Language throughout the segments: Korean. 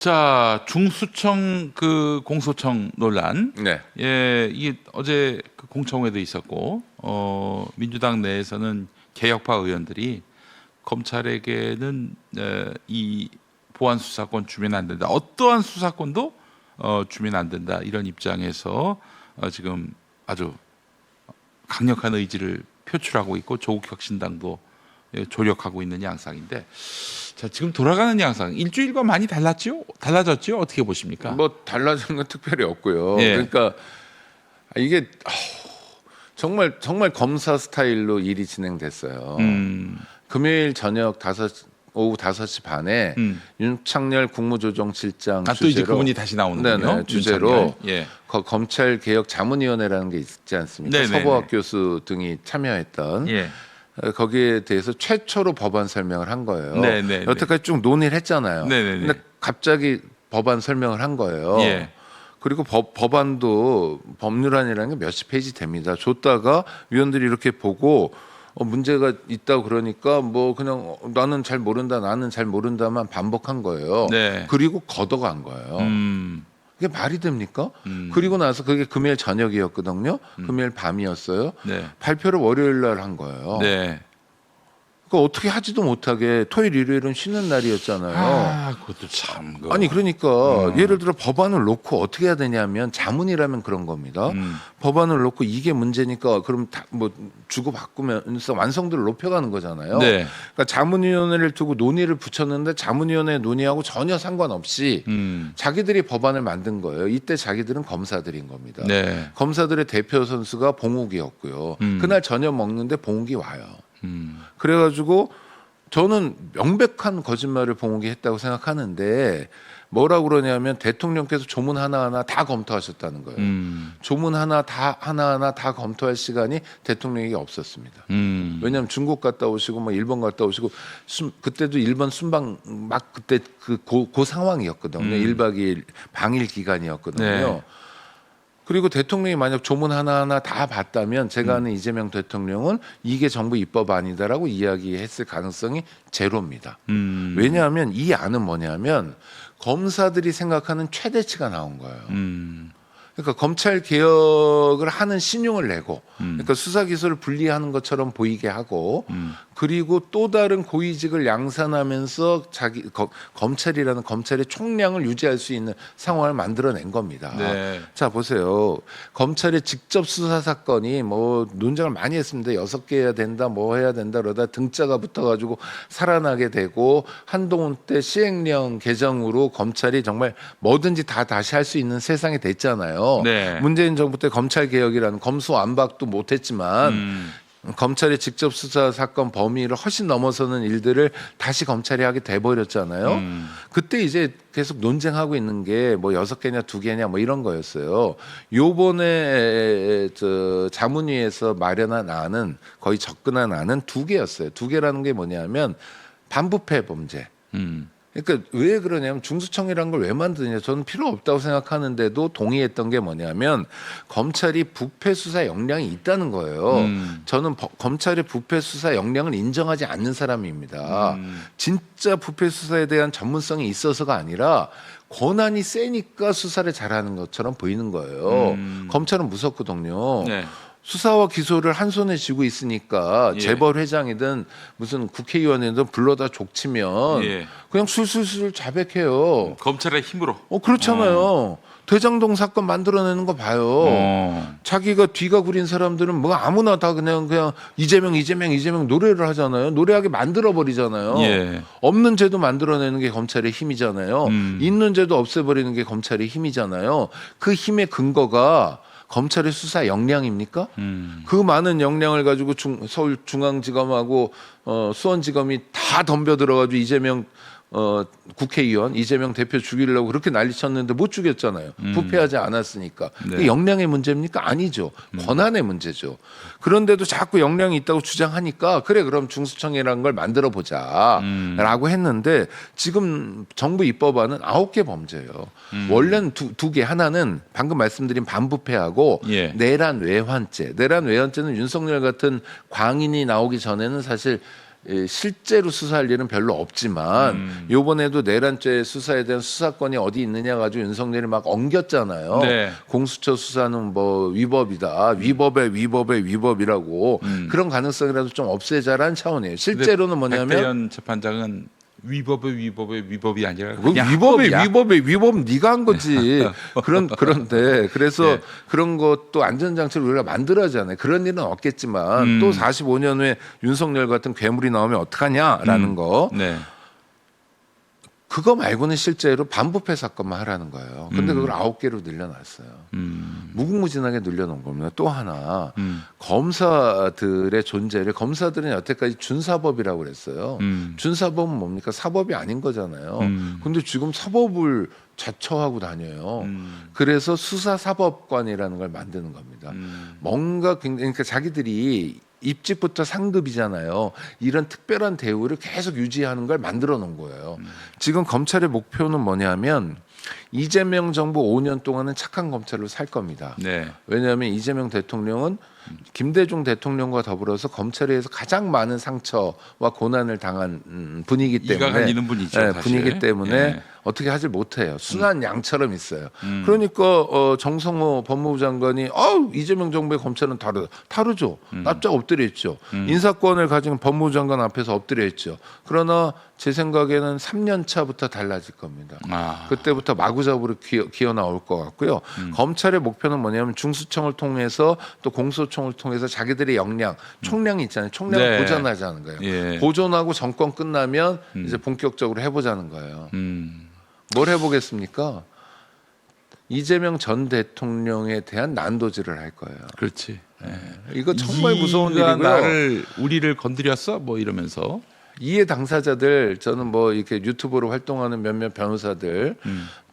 자, 중수청 그 공소청 논란. 네. 예, 이게 어제 그 공청회도 있었고, 민주당 내에서는 개혁파 의원들이 검찰에게는 이 보안 수사권 주면 안 된다. 어떠한 수사권도 주면 안 된다. 이런 입장에서 지금 아주 강력한 의지를 표출하고 있고 조국 혁신당도 조력하고 있는 양상인데, 자, 지금 돌아가는 양상 일주일과 많이 달라졌죠? 어떻게 보십니까? 뭐 달라진 건 특별히 없고요. 예. 그러니까 이게 정말 검사 스타일로 일이 진행됐어요. 금요일 저녁 오후 5시 반에 윤창열 국무조정실장 또 이제 주제로 그분이 다시 나오는군요. 네네, 주제로 예. 검찰 개혁 자문위원회라는 게 있지 않습니까? 네네네. 서보학 교수 등이 참여했던 예. 거기에 대해서 최초로 법안 설명을 한 거예요. 네네네. 여태까지 쭉 논의를 했잖아요. 네네네. 근데 갑자기 법안 설명을 한 거예요. 예. 그리고 법안도 법률안이라는 게 몇십 페이지 됩니다. 줬다가 위원들이 이렇게 보고 문제가 있다고 그러니까 뭐 그냥 나는 잘 모른다만 반복한 거예요. 네. 그리고 걷어간 거예요. 이게 말이 됩니까? 그리고 나서 그게 금요일 저녁이었거든요. 금요일 밤이었어요. 네. 발표를 월요일 날 한 거예요. 네. 그러니까 어떻게 하지도 못하게 토요일 일요일은 쉬는 날이었잖아요. 아, 그것도 참. 아니 그러니까 예를 들어 법안을 놓고 어떻게 해야 되냐면 자문이라면 그런 겁니다. 법안을 놓고 이게 문제니까 그럼 다 뭐 주고 바꾸면서 완성도를 높여가는 거잖아요. 네. 그러니까 자문위원회를 두고 논의를 붙였는데 자문위원회 논의하고 전혀 상관없이 자기들이 법안을 만든 거예요. 이때 자기들은 검사들인 겁니다. 네. 검사들의 대표 선수가 봉욱이었고요. 그날 저녁 먹는데 봉욱이 와요. 그래가지고 저는 명백한 거짓말을 봉욱이 했다고 생각하는데 뭐라고 그러냐면 대통령께서 조문 하나하나 다 검토하셨다는 거예요. 조문 하나하나 다 검토할 시간이 대통령에게 없었습니다. 왜냐하면 중국 갔다 오시고 뭐 일본 갔다 오시고 그때도 일본 순방 막 그때 그 상황이었거든요. 1박 2일 방일 기간이었거든요. 네. 그리고 대통령이 만약 조문 하나하나 다 봤다면 제가 아는 이재명 대통령은 이게 정부 입법안이다라고 이야기했을 가능성이 제로입니다. 왜냐하면 이 안은 뭐냐면 검사들이 생각하는 최대치가 나온 거예요. 그러니까 검찰 개혁을 하는 신용을 내고, 그러니까 수사 기소를 분리하는 것처럼 보이게 하고, 그리고 또 다른 고위직을 양산하면서 검찰이라는 검찰의 총량을 유지할 수 있는 상황을 만들어낸 겁니다. 네. 자 보세요. 검찰의 직접 수사 사건이 뭐 논쟁을 많이 했습니다. 6개 해야 된다, 뭐 해야 된다 그러다 등자가 붙어가지고 살아나게 되고 한동훈 때 시행령 개정으로 검찰이 정말 뭐든지 다 다시 할 수 있는 세상이 됐잖아요. 네. 문재인 정부 때 검찰 개혁이라는 검수완박도 못했지만 검찰의 직접 수사 사건 범위를 훨씬 넘어서는 일들을 다시 검찰이 하게 돼버렸잖아요. 그때 이제 계속 논쟁하고 있는 게 뭐 6개냐 2개냐 뭐 이런 거였어요. 요번에 자문위에서 마련한 안은 거의 접근한 안은 2개였어요. 2개라는 게 뭐냐면 반부패 범죄. 그러니까 왜 그러냐면 중수청이라는 걸 왜 만드냐 저는 필요 없다고 생각하는데도 동의했던 게 뭐냐면 검찰이 부패 수사 역량이 있다는 거예요. 저는 검찰의 부패 수사 역량을 인정하지 않는 사람입니다. 진짜 부패 수사에 대한 전문성이 있어서가 아니라 권한이 세니까 수사를 잘하는 것처럼 보이는 거예요. 검찰은 무섭거든요. 네. 수사와 기소를 한 손에 쥐고 있으니까 예. 재벌 회장이든 무슨 국회의원이든 불러다 족치면 예. 그냥 술술술 자백해요. 검찰의 힘으로. 그렇잖아요. 대장동 사건 만들어내는 거 봐요. 자기가 뒤가 구린 사람들은 뭐 아무나 다 그냥 이재명 노래를 하잖아요. 노래하게 만들어 버리잖아요. 예. 없는 죄도 만들어내는 게 검찰의 힘이잖아요. 있는 죄도 없애버리는 게 검찰의 힘이잖아요. 그 힘의 근거가 검찰의 수사 역량입니까? 그 많은 역량을 가지고 서울중앙지검하고 수원지검이 다 덤벼들어가지고 이재명 국회의원 이재명 대표 죽이려고 그렇게 난리쳤는데 못 죽였잖아요. 부패하지 않았으니까. 네. 그게 역량의 문제입니까? 아니죠. 권한의 문제죠. 그런데도 자꾸 역량이 있다고 주장하니까 그래 그럼 중수청이라는 걸 만들어 보자라고 했는데 지금 정부 입법안은 9개 범죄예요. 원래는 두 개. 하나는 방금 말씀드린 반부패하고 예. 내란 외환죄. 내란 외환죄는 윤석열 같은 광인이 나오기 전에는 사실 실제로 수사할 일은 별로 없지만 요번에도 내란죄 수사에 대한 수사권이 어디 있느냐 가지고 윤석열이 막 엉겼잖아요. 네. 공수처 수사는 뭐 위법이다. 위법의 위법이라고 그런 가능성이라도 좀 없애자라는 차원이에요. 실제로는 뭐냐면 백대현 재판장은 위법이 아니라 그 그냥 위법의 합법이야. 위법 네가 한 거지. 그런데 그래서 예. 그런 것도 안전장치를 우리가 만들어야잖아요. 그런 일은 없겠지만 또 45년 후에 윤석열 같은 괴물이 나오면 어떡하냐라는 거. 네. 그거 말고는 실제로 반부패 사건만 하라는 거예요. 근데 그걸 9개로 늘려놨어요. 무궁무진하게 늘려놓은 겁니다. 또 하나 검사들의 존재를 검사들은 여태까지 준사법이라고 그랬어요. 준사법은 뭡니까? 사법이 아닌 거잖아요. 근데 지금 사법을 자처하고 다녀요. 그래서 수사사법관이라는 걸 만드는 겁니다. 뭔가 굉장히 그러니까 자기들이 입직부터 상급이잖아요. 이런 특별한 대우를 계속 유지하는 걸 만들어 놓은 거예요. 지금 검찰의 목표는 뭐냐면 이재명 정부 5년 동안은 착한 검찰로 살 겁니다. 네. 왜냐하면 이재명 대통령은 김대중 대통령과 더불어서 검찰에 의해서 가장 많은 상처와 고난을 당한 분이기 때문에 이가 갈리는 분이죠. 네, 사실. 분이기 때문에 예. 어떻게 하질 못해요. 순한 양처럼 있어요. 그러니까 정성호 법무부 장관이 이재명 정부의 검찰은 다르죠. 납작 엎드려 있죠. 인사권을 가진 법무부 장관 앞에서 엎드려 있죠. 그러나 제 생각에는 3년 차부터 달라질 겁니다. 아. 그때부터 마구잡이로 기어 나올 것 같고요. 검찰의 목표는 뭐냐면 중수청을 통해서 또 공소청을 통해서 자기들의 역량, 총량이 있잖아요. 총량을 네. 보존하자는 거예요. 예. 보존하고 정권 끝나면 이제 본격적으로 해보자는 거예요. 뭘 해보겠습니까? 이재명 전 대통령에 대한 난도질을 할 거예요. 그렇지. 예. 이거 정말 무서운 이가 일이고요. 우리를 건드렸어? 뭐 이러면서. 이해 당사자들 저는 뭐 이렇게 유튜브로 활동하는 몇몇 변호사들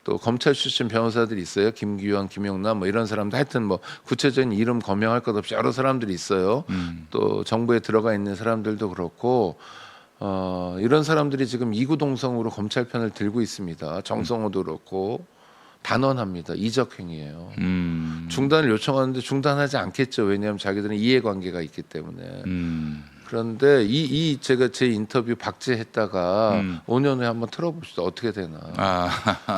또 검찰 출신 변호사들이 있어요. 김기환, 김용남 뭐 이런 사람들 하여튼 뭐 구체적인 이름 거명할 것 없이 여러 사람들이 있어요. 또 정부에 들어가 있는 사람들도 그렇고 이런 사람들이 지금 이구동성으로 검찰 편을 들고 있습니다. 정성호도 그렇고 단언합니다. 이적행위예요. 중단을 요청하는데 중단하지 않겠죠. 왜냐하면 자기들은 이해관계가 있기 때문에. 그런데 제가 제 인터뷰 박제했다가 5년 후에 한번 틀어봅시다. 어떻게 되나.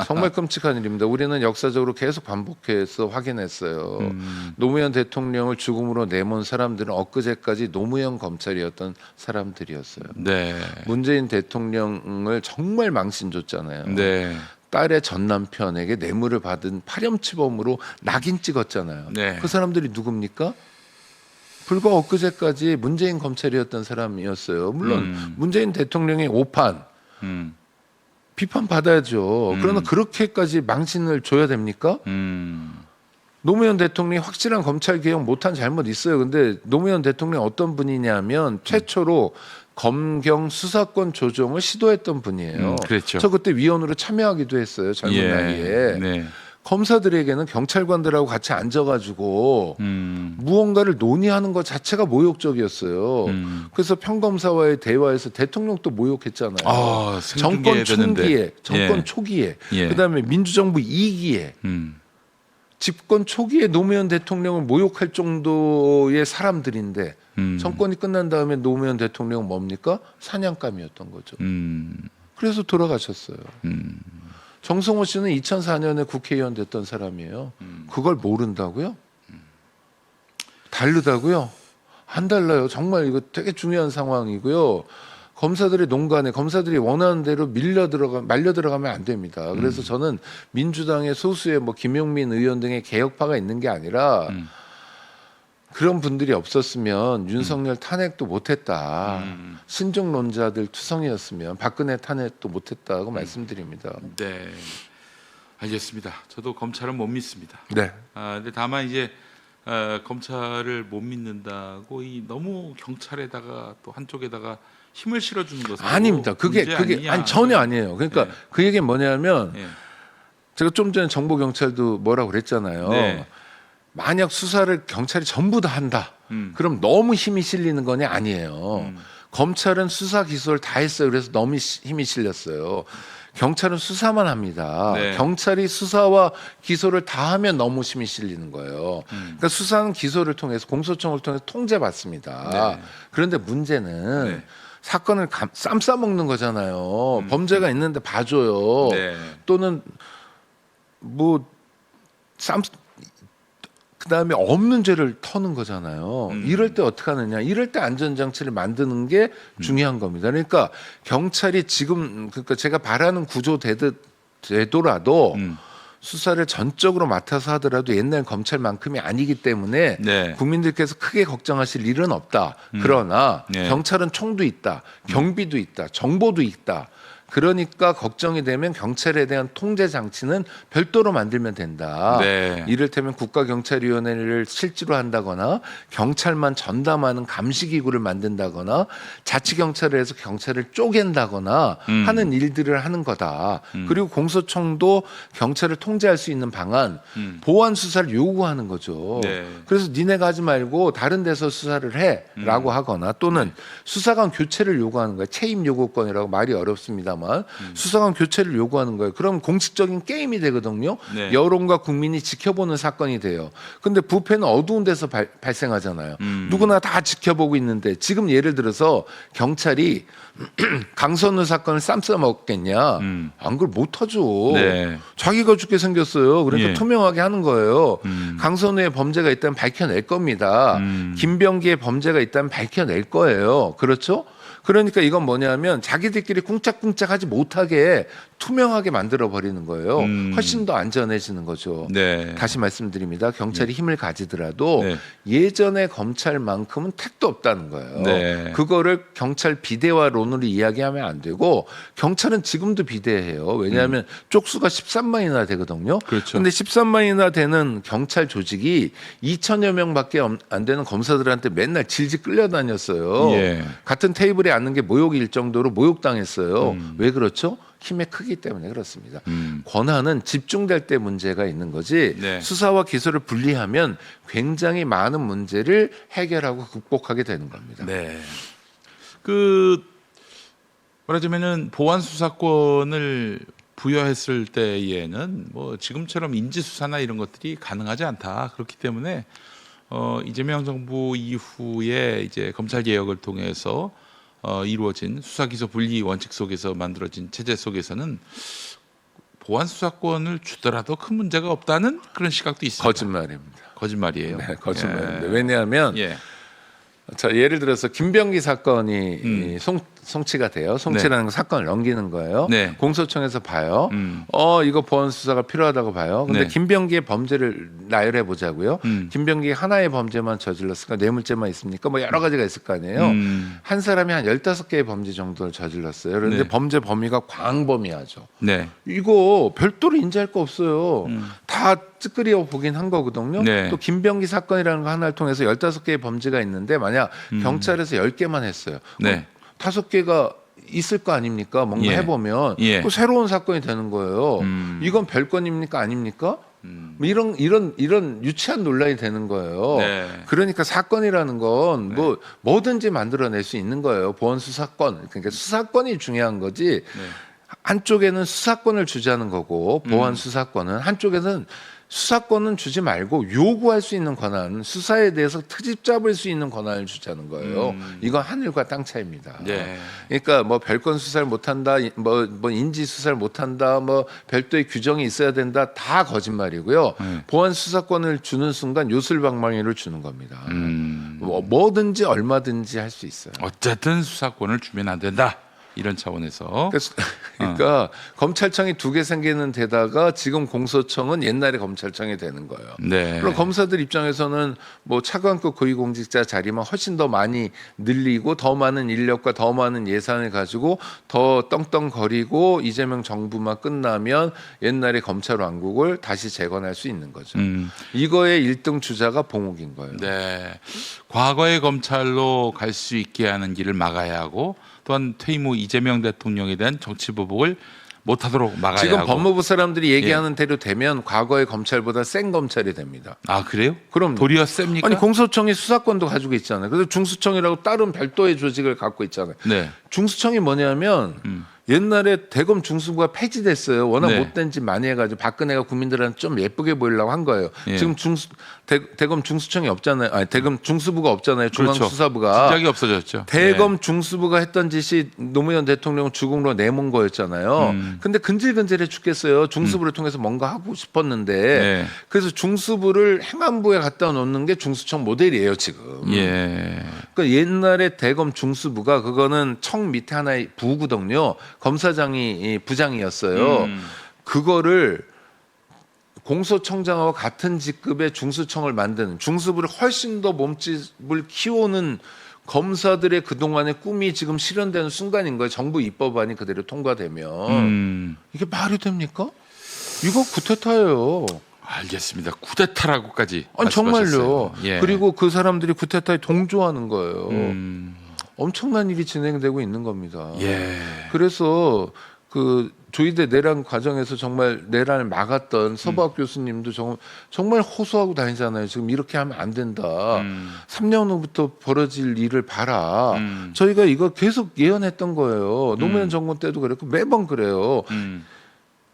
정말 끔찍한 일입니다. 우리는 역사적으로 계속 반복해서 확인했어요. 노무현 대통령을 죽음으로 내몬 사람들은 엊그제까지 노무현 검찰이었던 사람들이었어요. 네. 문재인 대통령을 정말 망신 줬잖아요. 네. 딸의 전 남편에게 뇌물을 받은 파렴치범으로 낙인 찍었잖아요. 네. 그 사람들이 누굽니까? 불과 엊그제까지 문재인 검찰이었던 사람이었어요. 물론 문재인 대통령의 오판 비판 받아야죠. 그러나 그렇게까지 망신을 줘야 됩니까? 노무현 대통령이 확실한 검찰 개혁 못한 잘못 있어요. 근데 노무현 대통령이 어떤 분이냐면 최초로 검경 수사권 조정을 시도했던 분이에요. 그랬죠. 저 그때 위원으로 참여하기도 했어요. 젊은 예. 나이에. 네. 검사들에게는 경찰관들하고 같이 앉아가지고 무언가를 논의하는 것 자체가 모욕적이었어요. 그래서 평검사와의 대화에서 대통령도 모욕했잖아요. 정권 초기에, 정권 초기에, 예. 그다음에 민주정부 2기에 집권 초기에 노무현 대통령을 모욕할 정도의 사람들인데 정권이 끝난 다음에 노무현 대통령은 뭡니까? 사냥감이었던 거죠. 그래서 돌아가셨어요. 정성호 씨는 2004년에 국회의원 됐던 사람이에요. 그걸 모른다고요? 다르다고요? 안 달라요. 정말 이거 되게 중요한 상황이고요. 검사들의 농간에 검사들이 원하는 대로 말려 들어가면 안 됩니다. 그래서 저는 민주당의 소수의 뭐 김용민 의원 등의 개혁파가 있는 게 아니라 그런 분들이 없었으면 윤석열 탄핵도 못했다. 신중론자들 투성이었으면 박근혜 탄핵도 못했다고 말씀드립니다. 네. 알겠습니다. 저도 검찰은 못 믿습니다. 네. 근데 다만 이제 검찰을 못 믿는다고 너무 경찰에다가 또 한쪽에다가 힘을 실어주는 것은 아닙니다. 그게 아니 전혀 아니에요. 그러니까 네. 그 얘기는 뭐냐면 네. 제가 좀 전에 정보 경찰도 뭐라고 그랬잖아요. 네. 만약 수사를 경찰이 전부 다 한다. 그럼 너무 힘이 실리는 거냐? 아니에요. 검찰은 수사 기소를 다 했어요. 그래서 너무 힘이 실렸어요. 경찰은 수사만 합니다. 네. 경찰이 수사와 기소를 다 하면 너무 힘이 실리는 거예요. 그러니까 수사는 기소를 통해서 공소청을 통해서 통제받습니다. 네. 그런데 문제는 네. 사건을 쌈 싸먹는 거잖아요. 범죄가 있는데 봐줘요. 네. 또는 뭐 그다음에 없는 죄를 터는 거잖아요. 이럴 때 어떻게 하느냐? 이럴 때 안전장치를 만드는 게 중요한 겁니다. 그러니까 경찰이 지금 그러니까 제가 바라는 구조 되더라도 수사를 전적으로 맡아서 하더라도 옛날 검찰만큼이 아니기 때문에 네. 국민들께서 크게 걱정하실 일은 없다. 그러나 네. 경찰은 총도 있다. 경비도 있다. 정보도 있다. 그러니까 걱정이 되면 경찰에 대한 통제 장치는 별도로 만들면 된다. 네. 이를테면 국가경찰위원회를 실제로 한다거나 경찰만 전담하는 감시기구를 만든다거나 자치경찰을 해서 경찰을 쪼갠다거나 하는 일들을 하는 거다. 그리고 공소청도 경찰을 통제할 수 있는 방안, 보완 수사를 요구하는 거죠. 네. 그래서 니네가 하지 말고 다른 데서 수사를 해라고 하거나 또는 수사관 교체를 요구하는 거예요. 채임 요구권이라고 말이 어렵습니다만 수사관 교체를 요구하는 거예요. 그럼 공식적인 게임이 되거든요. 네. 여론과 국민이 지켜보는 사건이 돼요. 근데 부패는 어두운 데서 발생하잖아요. 누구나 다 지켜보고 있는데 지금 예를 들어서 경찰이 강선우 사건을 쌈 싸먹겠냐? 안 그걸 못하죠. 네. 자기가 죽게 생겼어요. 그러니까 예. 투명하게 하는 거예요. 강선우의 범죄가 있다면 밝혀낼 겁니다. 김병기의 범죄가 있다면 밝혀낼 거예요. 그렇죠? 그러니까 이건 뭐냐면 자기들끼리 쿵짝쿵짝하지 못하게 투명하게 만들어 버리는 거예요. 훨씬 더 안전해지는 거죠. 네. 다시 말씀드립니다. 경찰이 힘을 가지더라도 네. 예전의 검찰만큼은 택도 없다는 거예요. 네. 그거를 경찰 비대화론으로 이야기하면 안 되고 경찰은 지금도 비대해요. 왜냐하면 쪽수가 13만이나 되거든요. 그렇죠. 그런데 13만이나 되는 경찰 조직이 2천여 명밖에 안 되는 검사들한테 맨날 질질 끌려다녔어요. 예. 같은 테이블에 앉는 게 모욕일 정도로 모욕당했어요. 왜 그렇죠? 힘의 크기 때문에 그렇습니다. 권한은 집중될 때 문제가 있는 거지 네. 수사와 기소를 분리하면 굉장히 많은 문제를 해결하고 극복하게 되는 겁니다. 네. 그 말하자면은 보안 수사권을 부여했을 때에는 뭐 지금처럼 인지 수사나 이런 것들이 가능하지 않다. 그렇기 때문에 이재명 정부 이후에 이제 검찰 개혁을 통해서 이루어진 수사 기소 분리 원칙 속에서 만들어진 체제 속에서는 보안 수사권을 주더라도 큰 문제가 없다는 그런 시각도 있습니다. 거짓말입니다. 거짓말이에요. 네, 거짓말입니다. 예. 왜냐하면 예. 자, 예를 들어서 김병기 사건이 송치가 돼요. 송치라는 건 사건을 넘기는 거예요. 네. 공소청에서 봐요. 이거 보안 수사가 필요하다고 봐요. 근데 네. 김병기의 범죄를 나열해 보자고요. 김병기 하나의 범죄만 저질렀을까? 뇌물죄만 있습니까? 뭐 여러 가지가 있을 거 아니에요. 한 사람이 한 15개의 범죄 정도를 저질렀어요. 그런데 네. 범죄 범위가 광범위하죠. 네. 이거 별도로 인지할 거 없어요. 다 찌끄려 보긴 한 거거든요. 네. 또 김병기 사건이라는 거 하나를 통해서 15개의 범죄가 있는데 만약 경찰에서 10개만 했어요. 네. 5개가 있을 거 아닙니까? 뭔가 예. 해보면 예. 또 새로운 사건이 되는 거예요. 이건 별건입니까? 아닙니까? 뭐 이런 유치한 논란이 되는 거예요. 네. 그러니까 사건이라는 건 뭐 뭐든지 만들어낼 수 있는 거예요. 보안 수사권. 그러니까 수사권이 중요한 거지. 한쪽에는 수사권을 주자는 거고 보안 수사권은 한쪽에는 수사권은 주지 말고 요구할 수 있는 권한, 수사에 대해서 트집 잡을 수 있는 권한을 주자는 거예요. 이건 하늘과 땅 차이입니다. 네. 그러니까 뭐 별건 수사를 못한다, 뭐 인지 수사를 못한다, 뭐 별도의 규정이 있어야 된다, 다 거짓말이고요. 보안 수사권을 주는 순간 요술방망이를 주는 겁니다. 뭐든지 얼마든지 할 수 있어요. 어쨌든 수사권을 주면 안 된다. 이런 차원에서 그러니까 검찰청이 2개 생기는 데다가 지금 공소청은 옛날에 검찰청이 되는 거예요. 네. 그럼 검사들 입장에서는 뭐 차관급 고위공직자 자리만 훨씬 더 많이 늘리고 더 많은 인력과 더 많은 예산을 가지고 더 떵떵거리고 이재명 정부만 끝나면 옛날에 검찰 왕국을 다시 재건할 수 있는 거죠. 이거의 1등 주자가 봉욱인 거예요. 네. 과거의 검찰로 갈 수 있게 하는 길을 막아야 하고 또한 퇴임 후 이재명 대통령에 대한 정치 보복을 못하도록 막아야 지금 하고. 법무부 사람들이 얘기하는 대로 되면 과거의 검찰보다 센 검찰이 됩니다. 아 그래요? 그럼 도리어 셉니까? 아니 공소청이 수사권도 가지고 있잖아요. 그래서 중수청이라고 다른 별도의 조직을 갖고 있잖아요. 네. 중수청이 뭐냐면 옛날에 대검 중수부가 폐지됐어요. 워낙 네. 못된 짓 많이 해가지고 박근혜가 국민들한테 좀 예쁘게 보이려고 한 거예요. 예. 지금 대검 중수청이 없잖아요. 아니 대검 중수부가 없잖아요. 중앙수사부가. 진작이 없어졌죠. 대검 중수부가 했던 짓이 노무현 대통령 주공로 내몬 거였잖아요. 근데 근질근질해 죽겠어요. 중수부를 통해서 뭔가 하고 싶었는데 네. 그래서 중수부를 행안부에 갖다 놓는 게 중수청 모델이에요 지금. 예. 그러니까 옛날에 대검 중수부가 그거는 청 밑에 하나의 부거든요. 검사장이 부장이었어요. 그거를 공소청장하고 같은 직급의 중수청을 만드는 중수부를 훨씬 더 몸집을 키우는 검사들의 그동안의 꿈이 지금 실현되는 순간인 거예요. 정부 입법안이 그대로 통과되면. 이게 말이 됩니까? 이거 쿠데타예요. 알겠습니다. 쿠데타라고까지 아니 정말요. 말씀하셨어요. 예. 그리고 그 사람들이 쿠데타에 동조하는 거예요. 엄청난 일이 진행되고 있는 겁니다. 예. 그래서 그 조이대 내란 과정에서 정말 내란을 막았던 서박 교수님도 정말 호소하고 다니잖아요. 지금 이렇게 하면 안 된다. 3년 후부터 벌어질 일을 봐라. 저희가 이거 계속 예언했던 거예요. 노무현 정권 때도 그랬고 매번 그래요.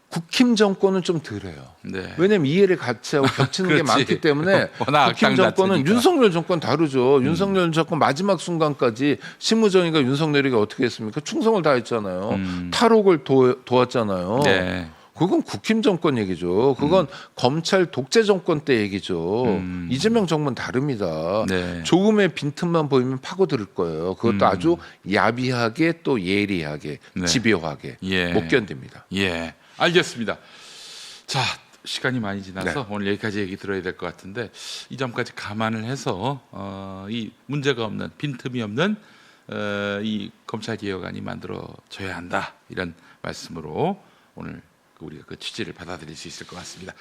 국힘 정권은 좀 덜해요. 네. 왜냐면 이해를 같이 하고 겹치는 게 그렇지. 많기 때문에 워낙 국힘 정권은 악당같으니까. 윤석열 정권 다르죠. 윤석열 정권 마지막 순간까지 심무정이가 윤석열이가 어떻게 했습니까? 충성을 다했잖아요. 탈옥을 도왔잖아요. 네. 그건 국힘 정권 얘기죠. 그건 검찰 독재 정권 때 얘기죠. 이재명 정권 다릅니다. 네. 조금의 빈틈만 보이면 파고들 거예요. 그것도 아주 야비하게 또 예리하게 네. 집요하게 예. 못 견딥니다. 예, 알겠습니다. 자, 시간이 많이 지나서 네. 오늘 여기까지 얘기 들어야 될 것 같은데 이 점까지 감안을 해서 이 문제가 없는 빈틈이 없는 이 검찰 개혁안이 만들어져야 한다 이런 말씀으로 오늘 우리가 그 취지를 받아들일 수 있을 것 같습니다.